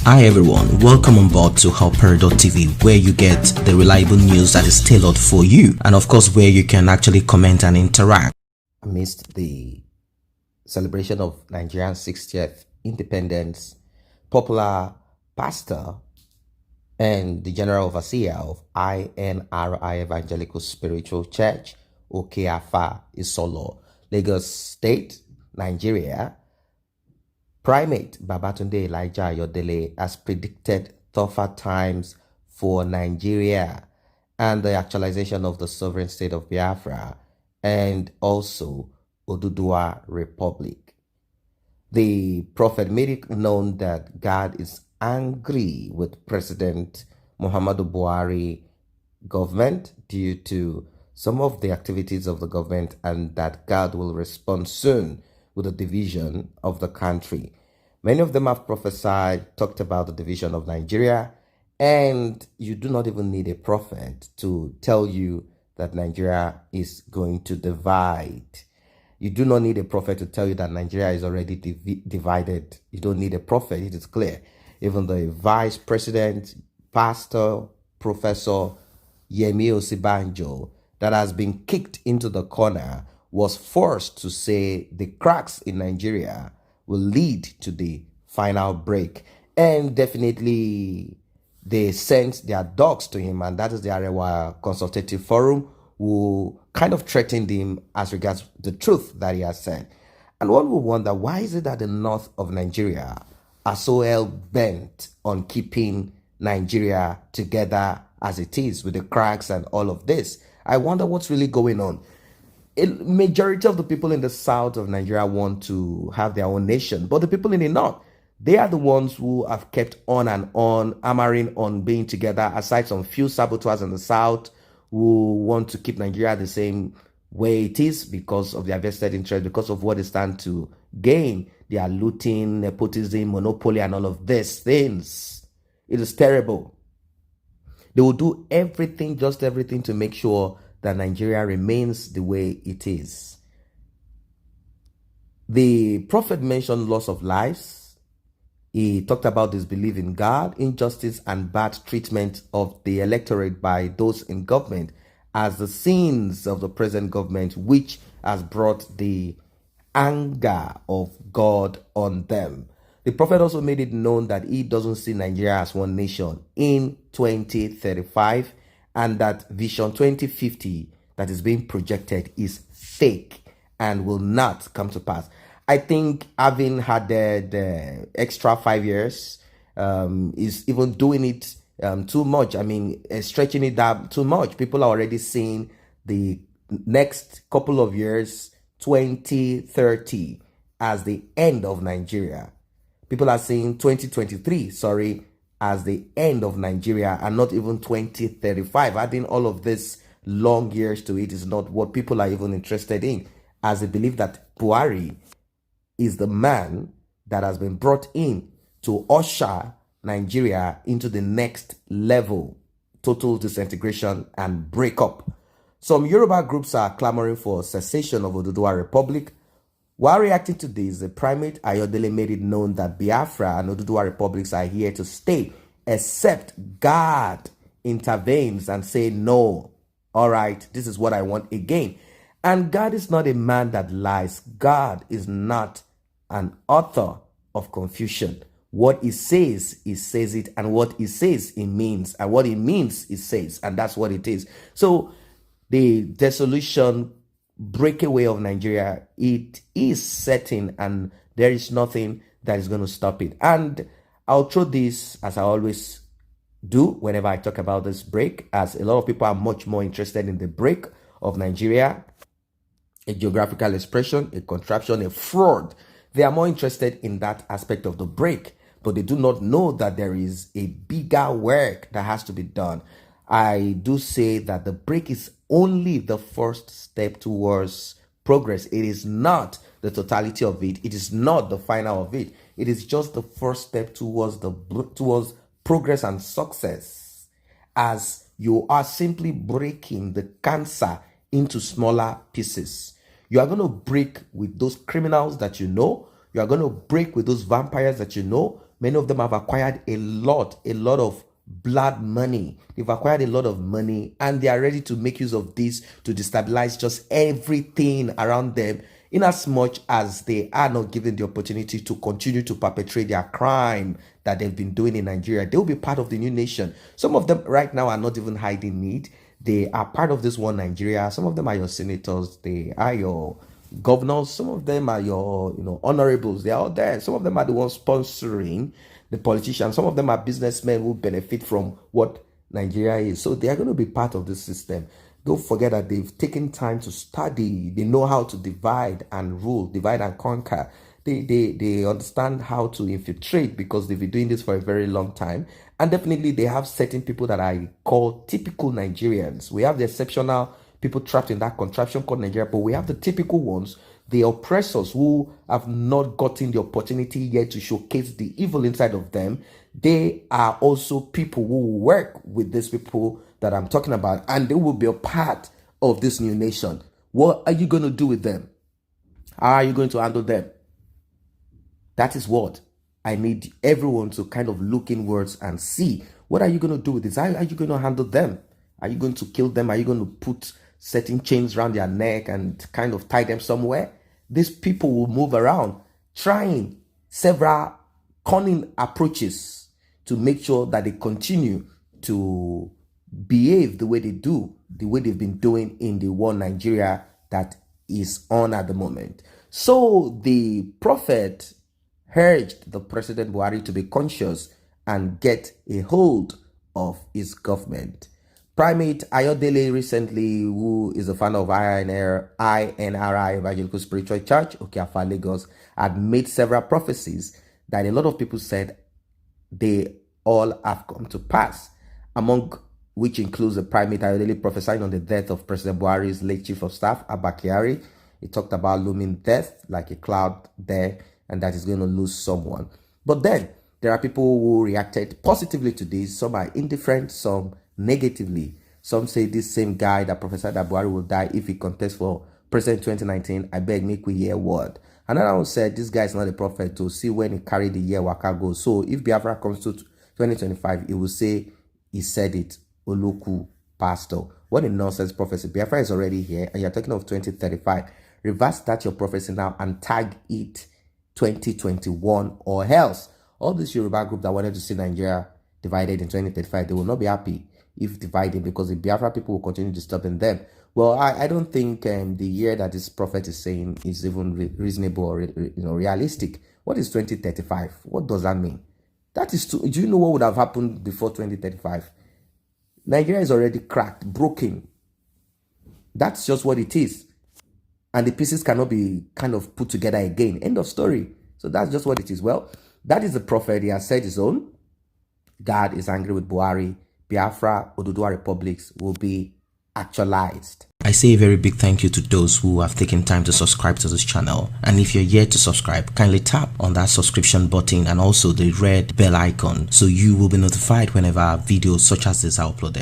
Hi everyone, welcome on board to W1TH, where you get the reliable news that is tailored for you, and of course where you can actually comment and interact. Amidst the celebration of Nigeria's 60th independence, popular pastor and the general overseer of ANGრძ Evangelical Spiritual Church, Okeafa Isolo, Lagos State, Nigeria, Primate Babatunde Elijah Ayodele has predicted tougher times for Nigeria and the actualization of the sovereign state of Biafra and also Oduduwa Republic. The prophet made it known that God is angry with President Muhammadu Buhari government due to some of the activities of the government, and that God will respond soon with the division of the country. Many of them have prophesied, talked about the division of Nigeria, and you do not even need a prophet to tell you that Nigeria is going to divide. You do not need a prophet to tell you that Nigeria is already divided. You don't need a prophet, it is clear. Even the vice president, pastor, professor Yemi Osibanjo, that has been kicked into the corner, was forced to say the cracks in Nigeria will lead to the final break. And definitely they sent their dogs to him, and that is the Arewa Consultative Forum, who kind of threatened him as regards the truth that he has said. And one will wonder, why is it that the north of Nigeria are so hell-bent on keeping Nigeria together as it is, with the cracks and all of this? I wonder what's really going on. A majority of the people in the south of Nigeria want to have their own nation, but the people in the north, they are the ones who have kept on and on, hammering on being together, aside some few saboteurs in the south who want to keep Nigeria the same way it is because of their vested interest, because of what they stand to gain. They are looting, nepotism, monopoly, and all of these things. It is terrible. They will do everything, just everything, to make sure that Nigeria remains the way it is. The prophet mentioned loss of lives. He talked about disbelief in God, injustice, and bad treatment of the electorate by those in government as the sins of the present government, which has brought the anger of God on them. The prophet also made it known that he doesn't see Nigeria as one nation in 2035, and that Vision 2050 that is being projected is fake and will not come to pass. I think having had the extra 5 years is even doing it too much. I mean, stretching it down too much. People are already seeing the next couple of years, 2030, as the end of Nigeria. People are saying 2023, as the end of Nigeria, and not even 2035. Adding all of this long years to it is not what people are even interested in, as they believe that Buhari is the man that has been brought in to usher Nigeria into the next level, total disintegration and breakup. Some Yoruba groups are clamoring for cessation of Oduduwa Republic. While reacting to this, the primate Ayodele made it known that Biafra and Oduduwa republics are here to stay, except God intervenes and say, no, all right, this is what I want again. And God is not a man that lies. God is not an author of confusion. What he says it, and what he says, he means, and what he means, he says, and that's what it is. So the dissolution, breakaway of Nigeria, it is setting, and there is nothing that is going to stop it. And I'll throw this, as I always do whenever I talk about this break, as a lot of people are much more interested in the break of Nigeria, a geographical expression, a contraption, a fraud. They are more interested in that aspect of the break, but they do not know that there is a bigger work that has to be done. I do say that the break is only the first step towards progress. It is not the totality of it. It is not the final of it. It is just the first step towards progress and success, as you are simply breaking the cancer into smaller pieces. You are going to break with those criminals that you know. You are going to break with those vampires that you know. Many of them have acquired a lot of blood money. They've acquired a lot of money, and they are ready to make use of this to destabilize just everything around them, in as much as they are not given the opportunity to continue to perpetrate their crime that they've been doing in Nigeria. They will be part of the new nation. Some of them right now are not even hiding it. They are part of this one Nigeria. Some of them are your senators. They are your governors. Some of them are your honorables. They are out there. Some of them are the ones sponsoring the politicians. Some of them are businessmen who benefit from what Nigeria is. So they are going to be part of this system. Don't forget that they've taken time to study. They know how to divide and rule, divide and conquer. They understand how to infiltrate, because they've been doing this for a very long time. And definitely they have certain people that I call typical Nigerians. We have the exceptional people trapped in that contraption called Nigeria, but we have the typical ones, the oppressors who have not gotten the opportunity yet to showcase the evil inside of them. They are also people who work with these people that I'm talking about, and they will be a part of this new nation. What are you going to do with them? How are you going to handle them? That is what I need everyone to kind of look inwards and see. What are you going to do with this? How are you going to handle them? Are you going to kill them? Are you going to put certain chains around their neck and kind of tie them somewhere? These people will move around trying several cunning approaches to make sure that they continue to behave the way they do, the way they've been doing in the one Nigeria that is on at the moment. So the prophet urged the President Buhari to be conscious and get a hold of his government. Primate Ayodele recently, who is a founder of INRI Evangelical Spiritual Church, Okeafa, Lagos, had made several prophecies that a lot of people said they all have come to pass, among which includes the Primate Ayodele prophesying on the death of President Buhari's late Chief of Staff, Abba Kyari. He talked about looming death like a cloud there, and that is going to lose someone. But then there are people who reacted positively to this. Some are indifferent, some negatively. Some say this same guy that prophesied that Buhari will die if he contests for president 2019, I beg make we hear word. Another one said this guy is not a prophet, to see when he carried the year waka go. So if Biafra comes to 2025, he will say he said it. Oluku pastor. What a nonsense prophecy. Biafra is already here, and you're talking of 2035. Reverse that your prophecy now and tag it 2021 or else. All this Yoruba group that wanted to see Nigeria divided in 2035, they will not be happy if divided, because the Biafra people will continue disturbing them. Well, I don't think the year that this prophet is saying is even reasonable or realistic. What is 2035? What does that mean? That is do you know what would have happened before 2035? Nigeria is already cracked, broken. That's just what it is. And the pieces cannot be kind of put together again. End of story. So that's just what it is. Well, that is the prophet. He has said his own. God is angry with Buhari. Biafra, Oduduwa republics will be actualized. I say a very big thank you to those who have taken time to subscribe to this channel. And if you're yet to subscribe, kindly tap on that subscription button and also the red bell icon so you will be notified whenever videos such as this are uploaded.